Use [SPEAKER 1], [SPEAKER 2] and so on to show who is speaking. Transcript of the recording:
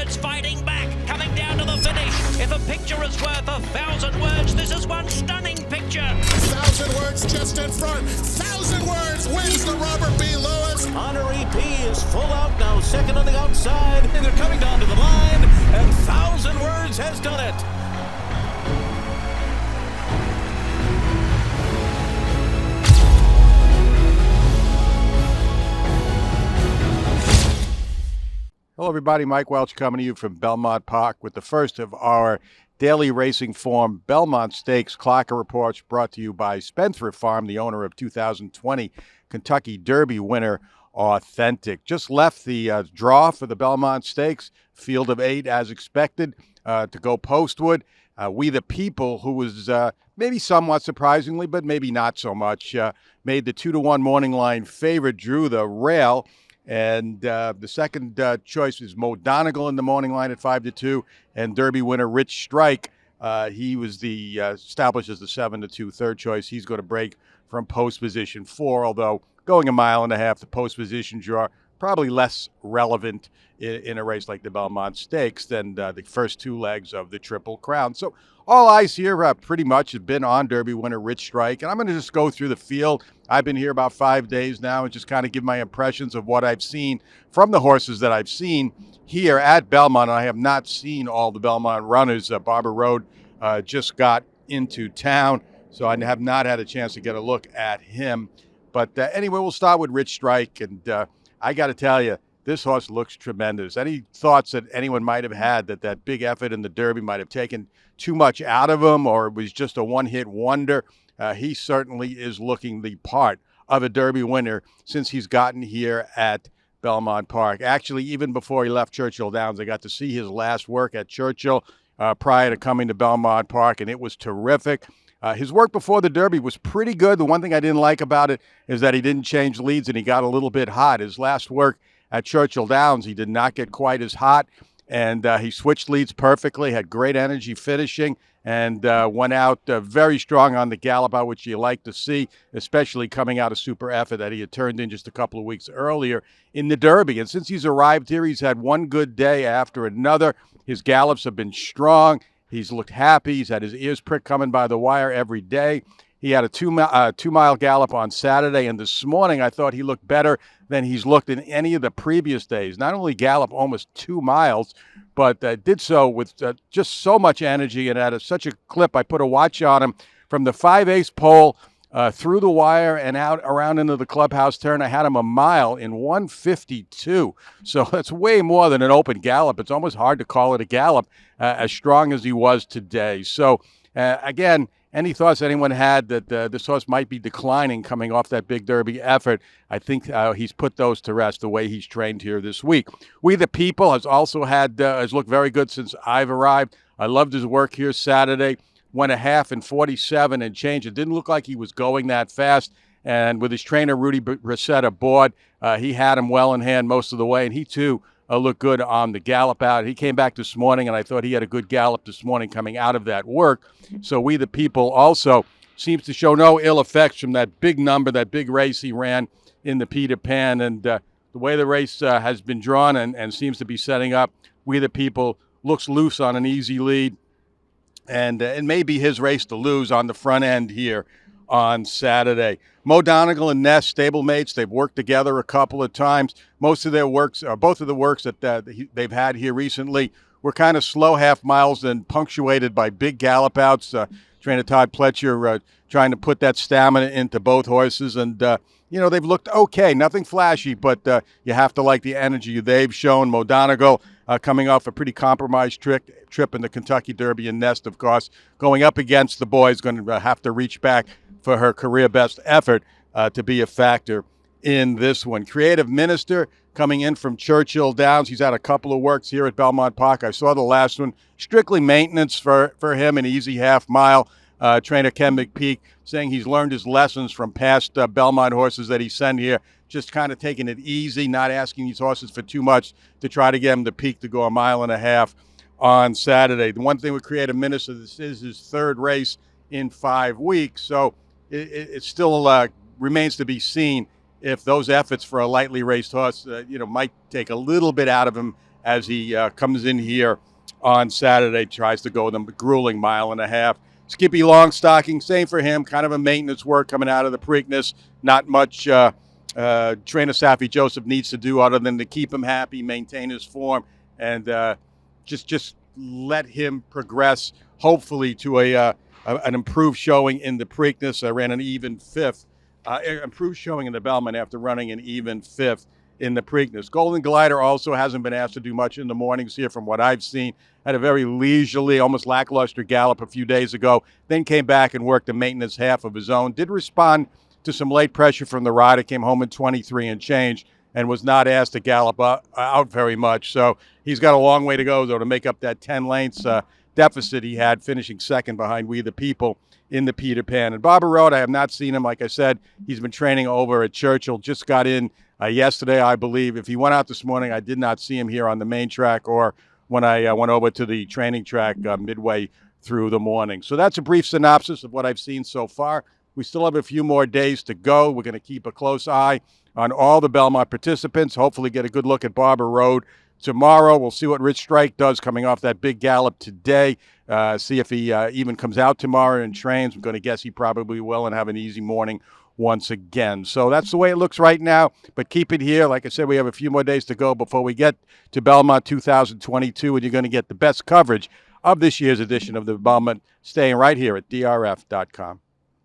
[SPEAKER 1] Bets fighting back, coming down to the finish. If a picture is worth 1,000 words, this is one stunning picture.
[SPEAKER 2] 1,000 words just in front. 1,000 words wins the Robert B. Lewis.
[SPEAKER 3] Honorary P is full out now, second on the outside, and they're coming down to the line, and 1,000 words has done it.
[SPEAKER 4] Hello, everybody. Mike Welsch coming to you from Belmont Park with the first of our Daily Racing Form Belmont Stakes Clocker Reports, brought to you by Spendthrift Farm, the owner of 2020 Kentucky Derby winner Authentic. Just left the draw for the Belmont Stakes, field of 8 as expected, to go postward. We the People, who was maybe somewhat surprisingly, but maybe not so much, made the 2-1 morning line favorite, drew the rail. And the second choice is Mo Donegal in the morning line at 5-2, and Derby winner Rich Strike. He was the established as the 7-2 third choice. He's going to break from post position 4, although going 1.5 miles, the post position draw probably less relevant in a race like the Belmont Stakes than the first 2 legs of the Triple Crown. So all eyes here pretty much have been on Derby winner Rich Strike, and I'm going to just go through the field. I've been here about 5 days now and just kind of give my impressions of what I've seen from the horses that I've seen here at Belmont. I have not seen all the Belmont runners. Barber Road just got into town, so I have not had a chance to get a look at him. But anyway, we'll start with Rich Strike, and I got to tell you, this horse looks tremendous. Any thoughts that anyone might have had that big effort in the Derby might have taken too much out of him, or it was just a one-hit wonder? He certainly is looking the part of a Derby winner since he's gotten here at Belmont Park. Actually, even before he left Churchill Downs, I got to see his last work at Churchill prior to coming to Belmont Park, and it was terrific. His work before the Derby was pretty good. The one thing I didn't like about it is that he didn't change leads and he got a little bit hot. His last work at Churchill Downs, he did not get quite as hot, and he switched leads perfectly, had great energy finishing, and went out very strong on the gallop, out which you like to see, especially coming out of super effort that he had turned in just a couple of weeks earlier in the Derby. And since he's arrived here, he's had one good day after another. His gallops have been strong. He's looked happy. He's had his ears pricked coming by the wire every day. He had a 2-mile gallop on Saturday, and this morning I thought he looked better than he's looked in any of the previous days. Not only galloped almost 2 miles, but did so with just so much energy and at such a clip. I put a watch on him from the 5/8 pole through the wire and out around into the clubhouse turn. I had him a mile in 1:52. So that's way more than an open gallop. It's almost hard to call it a gallop as strong as he was today. So again, any thoughts anyone had that this horse might be declining coming off that big Derby effort, I think he's put those to rest the way he's trained here this week. We the People has also has looked very good since I've arrived. I loved his work here Saturday. Went 1/2 in 47 and change. It didn't look like he was going that fast. And with his trainer, Rudy Brissett, aboard, he had him well in hand most of the way. And he, too, looked good on the gallop out. He came back this morning, and I thought he had a good gallop this morning coming out of that work. So We the People also seems to show no ill effects from that big number, that big race he ran in the Peter Pan. And the way the race has been drawn and seems to be setting up, We the People looks loose on an easy lead. And it may be his race to lose on the front end here on Saturday. Mo Donegal and Ness, stablemates, they've worked together a couple of times. Most of their works, both of the works that they've had here recently, were kind of slow half miles and punctuated by big gallop outs. Trainer Todd Pletcher trying to put that stamina into both horses. And, they've looked okay. Nothing flashy, but you have to like the energy they've shown. Mo Donegal coming off a pretty compromised trip in the Kentucky Derby, and Nest, of course, going up against the boys, going to have to reach back for her career best effort to be a factor in this one. Creative Minister coming in from Churchill Downs. He's had a couple of works here at Belmont Park. I saw the last one. Strictly maintenance for him, an easy half mile. Trainer Ken McPeak saying he's learned his lessons from past Belmont horses that he sent here, just kind of taking it easy, not asking these horses for too much to try to get him to peak to go 1.5 miles on Saturday. The one thing with Creative Minister, this is his third race in 5 weeks, so it still remains to be seen if those efforts for a lightly raced horse, might take a little bit out of him as he comes in here on Saturday, tries to go the grueling 1.5 miles. Skippy Longstocking, same for him, kind of a maintenance work coming out of the Preakness. Not much trainer Safi Joseph needs to do other than to keep him happy, maintain his form, and just let him progress, hopefully to an improved showing in the Preakness. I ran an even fifth. Improved showing in the Belmont after running an even fifth in the Preakness. Golden Glider also hasn't been asked to do much in the mornings here from what I've seen. Had a very leisurely, almost lackluster gallop a few days ago, then came back and worked a maintenance half of his own. Did respond to some late pressure from the rider, came home in 23 and change, and was not asked to gallop out very much. So he's got a long way to go, though, to make up that 10 lengths deficit he had, finishing second behind We the People in the Peter Pan. And Barber Road, I have not seen him. Like I said, he's been training over at Churchill. Just got in yesterday, I believe. If he went out this morning, I did not see him here on the main track or when I went over to the training track midway through the morning. So that's a brief synopsis of what I've seen so far. We still have a few more days to go. We're going to keep a close eye on all the Belmont participants, hopefully get a good look at Barber Road tomorrow. We'll see what Rich Strike does coming off that big gallop today. See if he even comes out tomorrow and trains. I'm going to guess he probably will and have an easy morning once again. So that's the way it looks right now, but keep it here. Like I said, we have a few more days to go before we get to Belmont 2022, and you're going to get the best coverage of this year's edition of the Belmont, staying right here at DRF.com.